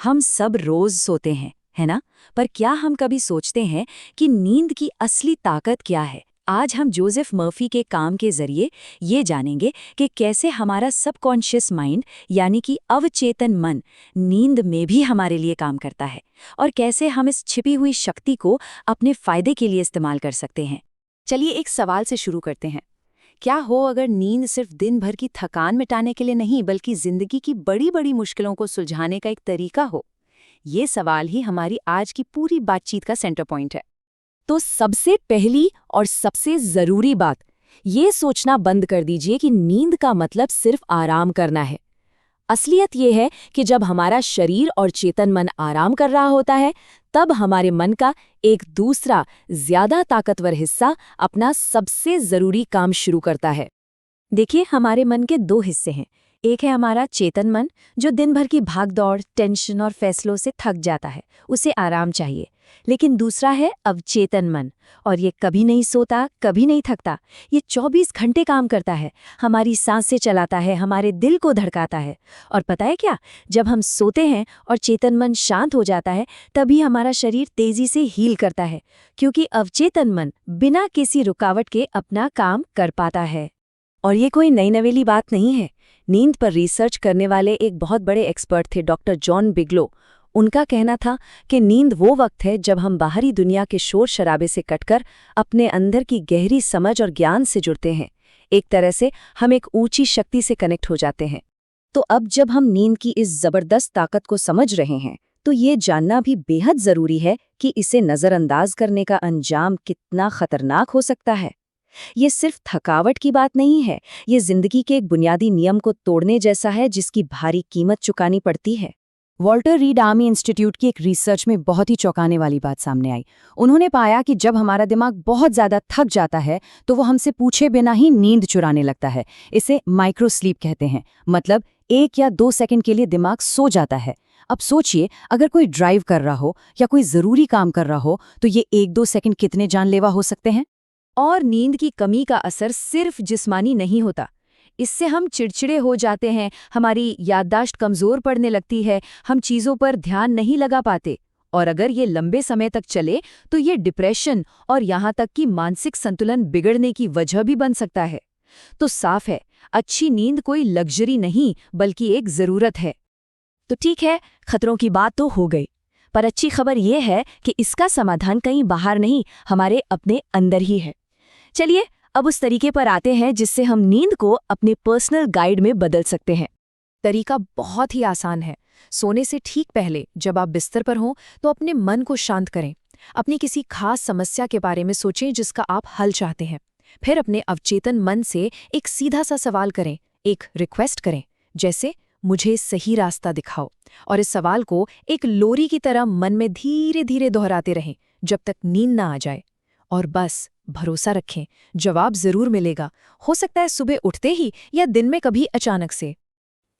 हम सब रोज सोते हैं, है ना? पर क्या हम कभी सोचते हैं कि नींद की असली ताकत क्या है? आज हम जोसेफ मर्फी के काम के जरिए ये जानेंगे कि कैसे हमारा सबकॉन्शियस माइंड यानी कि अवचेतन मन नींद में भी हमारे लिए काम करता है और कैसे हम इस छिपी हुई शक्ति को अपने फायदे के लिए इस्तेमाल कर सकते हैं। चलिए एक सवाल से शुरू करते हैं। क्या हो अगर नींद सिर्फ दिन भर की थकान मिटाने के लिए नहीं बल्कि जिंदगी की बड़ी बड़ी मुश्किलों को सुलझाने का एक तरीका हो? ये सवाल ही हमारी आज की पूरी बातचीत का सेंटर पॉइंट है। तो सबसे पहली और सबसे जरूरी बात, ये सोचना बंद कर दीजिए कि नींद का मतलब सिर्फ आराम करना है। असलियत ये है कि जब हमारा शरीर और चेतन मन आराम कर रहा होता है, तब हमारे मन का एक दूसरा, ज्यादा ताकतवर हिस्सा अपना सबसे जरूरी काम शुरू करता है। देखिए, हमारे मन के दो हिस्से हैं। एक है हमारा चेतन मन, जो दिन भर की भागदौड़, टेंशन और फैसलों से थक जाता है, उसे आराम चाहिए। लेकिन दूसरा है अवचेतन मन, और ये कभी नहीं सोता, कभी नहीं थकता। ये 24 घंटे काम करता है, हमारी सांसें चलाता है, हमारे दिल को धड़काता है। और पता है क्या? जब हम सोते हैं और चेतन मन शांत हो जाता है, तभी हमारा शरीर तेजी से हील करता है, क्योंकि अवचेतन मन बिना किसी रुकावट के अपना काम कर पाता है। और ये कोई नई नवेली बात नहीं है। नींद पर रिसर्च करने वाले एक बहुत बड़े एक्सपर्ट थे, डॉक्टर जॉन बिगलो। उनका कहना था कि नींद वो वक्त है जब हम बाहरी दुनिया के शोर शराबे से कटकर अपने अंदर की गहरी समझ और ज्ञान से जुड़ते हैं। एक तरह से हम एक ऊंची शक्ति से कनेक्ट हो जाते हैं। तो अब जब हम नींद की इस जबरदस्त ताकत को समझ रहे हैं, तो ये जानना भी बेहद जरूरी है कि इसे नजरअंदाज करने का अंजाम कितना खतरनाक हो सकता है। ये सिर्फ थकावट की बात नहीं है, ये जिंदगी के एक बुनियादी नियम को तोड़ने जैसा है जिसकी भारी कीमत चुकानी पड़ती है। वॉल्टर रीड आर्मी इंस्टीट्यूट की एक रिसर्च में बहुत ही चौंकाने वाली बात सामने आई। उन्होंने पाया कि जब हमारा दिमाग बहुत ज्यादा थक जाता है, तो वो हमसे पूछे बिना ही नींद चुराने लगता है। इसे माइक्रो स्लीप कहते हैं, मतलब 1 या 2 सेकंड के लिए दिमाग सो जाता है। अब सोचिए, अगर कोई ड्राइव कर रहा हो या कोई जरूरी काम कर रहा हो, तो ये 1-2 सेकंड कितने जानलेवा हो सकते हैं। और नींद की कमी का असर सिर्फ जिस्मानी नहीं होता। इससे हम चिड़चिड़े हो जाते हैं, हमारी याददाश्त कमजोर पड़ने लगती है, हम चीज़ों पर ध्यान नहीं लगा पाते। और अगर ये लंबे समय तक चले, तो ये डिप्रेशन और यहाँ तक कि मानसिक संतुलन बिगड़ने की वजह भी बन सकता है। तो साफ है, अच्छी नींद कोई लग्जरी नहीं बल्कि एक ज़रूरत है। तो ठीक है, खतरों की बात तो हो गई, पर अच्छी खबर यह है कि इसका समाधान कहीं बाहर नहीं, हमारे अपने अंदर ही है। चलिए अब उस तरीके पर आते हैं जिससे हम नींद को अपने पर्सनल गाइड में बदल सकते हैं। तरीका बहुत ही आसान है। सोने से ठीक पहले जब आप बिस्तर पर हों, तो अपने मन को शांत करें। अपनी किसी खास समस्या के बारे में सोचें जिसका आप हल चाहते हैं। फिर अपने अवचेतन मन से एक सीधा सा सवाल करें, एक रिक्वेस्ट करें, जैसे मुझे सही रास्ता दिखाओ। और इस सवाल को एक लोरी की तरह मन में धीरे धीरे दोहराते रहें जब तक नींद ना आ जाए। और बस भरोसा रखें, जवाब जरूर मिलेगा। हो सकता है सुबह उठते ही या दिन में कभी अचानक से।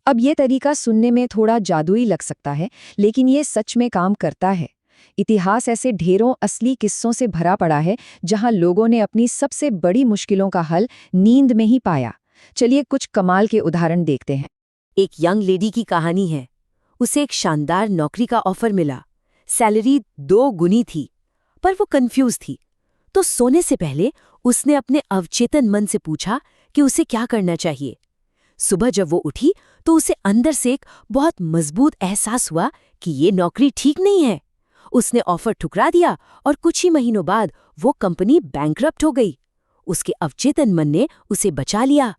अब ये तरीका सुनने में थोड़ा जादुई लग सकता है, लेकिन ये सच में काम करता है। इतिहास ऐसे ढेरों असली किस्सों से भरा पड़ा है जहां लोगों ने अपनी सबसे बड़ी मुश्किलों का हल नींद में ही पाया। चलिए कुछ कमाल के उदाहरण देखते हैं। एक यंग लेडी की कहानी है। उसे एक शानदार नौकरी का ऑफर मिला। सैलरी 2 गुनी थी, पर वो कंफ्यूज थी। तो सोने से पहले उसने अपने अवचेतन मन से पूछा कि उसे क्या करना चाहिए। सुबह जब वो उठी, तो उसे अंदर से एक बहुत मजबूत एहसास हुआ कि ये नौकरी ठीक नहीं है। उसने ऑफर ठुकरा दिया और कुछ ही महीनों बाद वो कंपनी बैंकरप्ट हो गई। उसके अवचेतन मन ने उसे बचा लिया।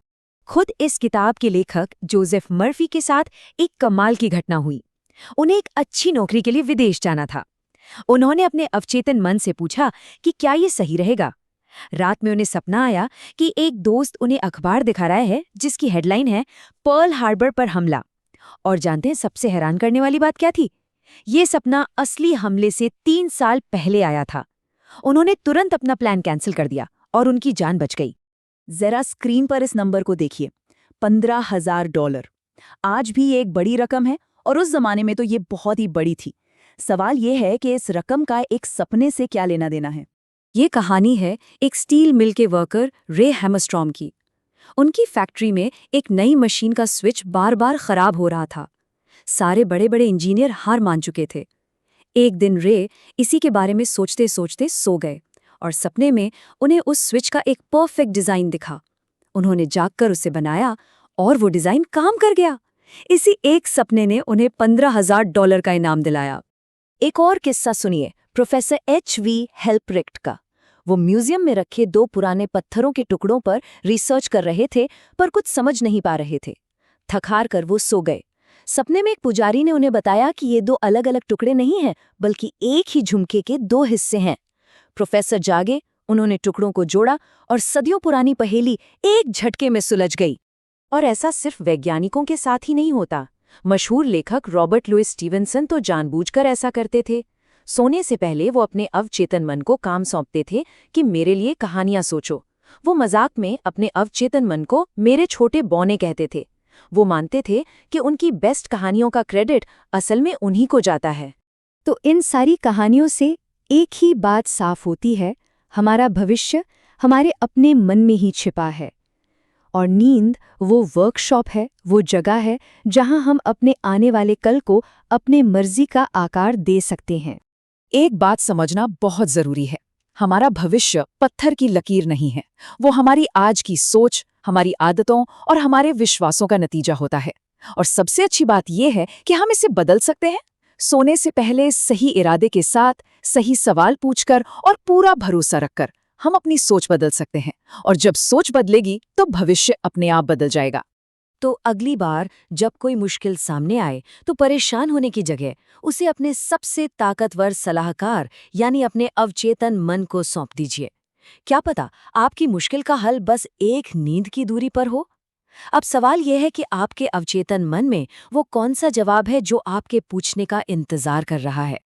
खुद इस किताब के लेखक जोसेफ मर्फी के साथ एक कमाल की घटना हुई। उन्हें एक अच्छी नौकरी के लिए विदेश जाना था। उन्होंने अपने अवचेतन मन से पूछा कि क्या ये सही रहेगा। रात में उन्हें सपना आया कि एक दोस्त उन्हें अखबार दिखा रहा है जिसकी हेडलाइन है पर्ल हार्बर पर हमला। और जानते हैं सबसे हैरान करने वाली बात क्या थी? ये सपना असली हमले से 3 साल पहले आया था। उन्होंने तुरंत अपना प्लान कैंसिल कर दिया और उनकी जान बच गई। जरा स्क्रीन पर इस नंबर को देखिए, $15,000। आज भी ये एक बड़ी रकम है और उस जमाने में तो ये बहुत ही बड़ी थी। सवाल ये है कि इस रकम का एक सपने से क्या लेना देना है। ये कहानी है एक स्टील मिल के वर्कर रे हैमरस्ट्रॉम की। उनकी फैक्ट्री में एक नई मशीन का स्विच बार बार खराब हो रहा था। सारे बड़े बड़े इंजीनियर हार मान चुके थे। एक दिन रे इसी के बारे में सोचते सोचते सो गए और सपने में उन्हें उस स्विच का एक परफेक्ट डिजाइन दिखा। उन्होंने जागकर उसे बनाया और वो डिजाइन काम कर गया। इसी एक सपने ने उन्हें $15,000 का इनाम दिलाया। एक और किस्सा सुनिए प्रोफेसर H.V. हेल्प्रिक्ट का। वो म्यूजियम में रखे 2 पुराने पत्थरों के टुकड़ों पर रिसर्च कर रहे थे, पर कुछ समझ नहीं पा रहे थे। थक-हार कर वो सो गए। सपने में एक पुजारी ने उन्हें बताया कि ये 2 अलग-अलग टुकड़े नहीं हैं, बल्कि एक ही झुमके के 2 हिस्से हैं। प्रोफेसर जागे, उन्होंने टुकड़ों को जोड़ा और सदियों पुरानी पहेली एक झटके में सुलझ गई। और ऐसा सिर्फ वैज्ञानिकों के साथ ही नहीं होता। मशहूर लेखक रॉबर्ट लुइस स्टीवेंसन तो जानबूझकर ऐसा करते थे। सोने से पहले वो अपने अवचेतन मन को काम सौंपते थे कि मेरे लिए कहानियां सोचो। वो मजाक में अपने अवचेतन मन को मेरे छोटे बौने कहते थे। वो मानते थे कि उनकी बेस्ट कहानियों का क्रेडिट असल में उन्हीं को जाता है। तो इन सारी कहानियों से एक ही बात साफ होती है, हमारा भविष्य हमारे अपने मन में ही छिपा है। और नींद वो वर्कशॉप है, वो जगह है जहां हम अपने आने वाले कल को अपने मर्जी का आकार दे सकते हैं। एक बात समझना बहुत जरूरी है, हमारा भविष्य पत्थर की लकीर नहीं है। वो हमारी आज की सोच, हमारी आदतों और हमारे विश्वासों का नतीजा होता है। और सबसे अच्छी बात यह है कि हम इसे बदल सकते हैं। सोने से पहले सही इरादे के साथ, सही सवाल पूछकर और पूरा भरोसा रखकर हम अपनी सोच बदल सकते हैं। और जब सोच बदलेगी तो भविष्य अपने आप बदल जाएगा। तो अगली बार जब कोई मुश्किल सामने आए तो परेशान होने की जगह उसे अपने सबसे ताकतवर सलाहकार यानी अपने अवचेतन मन को सौंप दीजिए। क्या पता आपकी मुश्किल का हल बस एक नींद की दूरी पर हो। अब सवाल यह है कि आपके अवचेतन मन में वो कौन सा जवाब है जो आपके पूछने का इंतजार कर रहा है।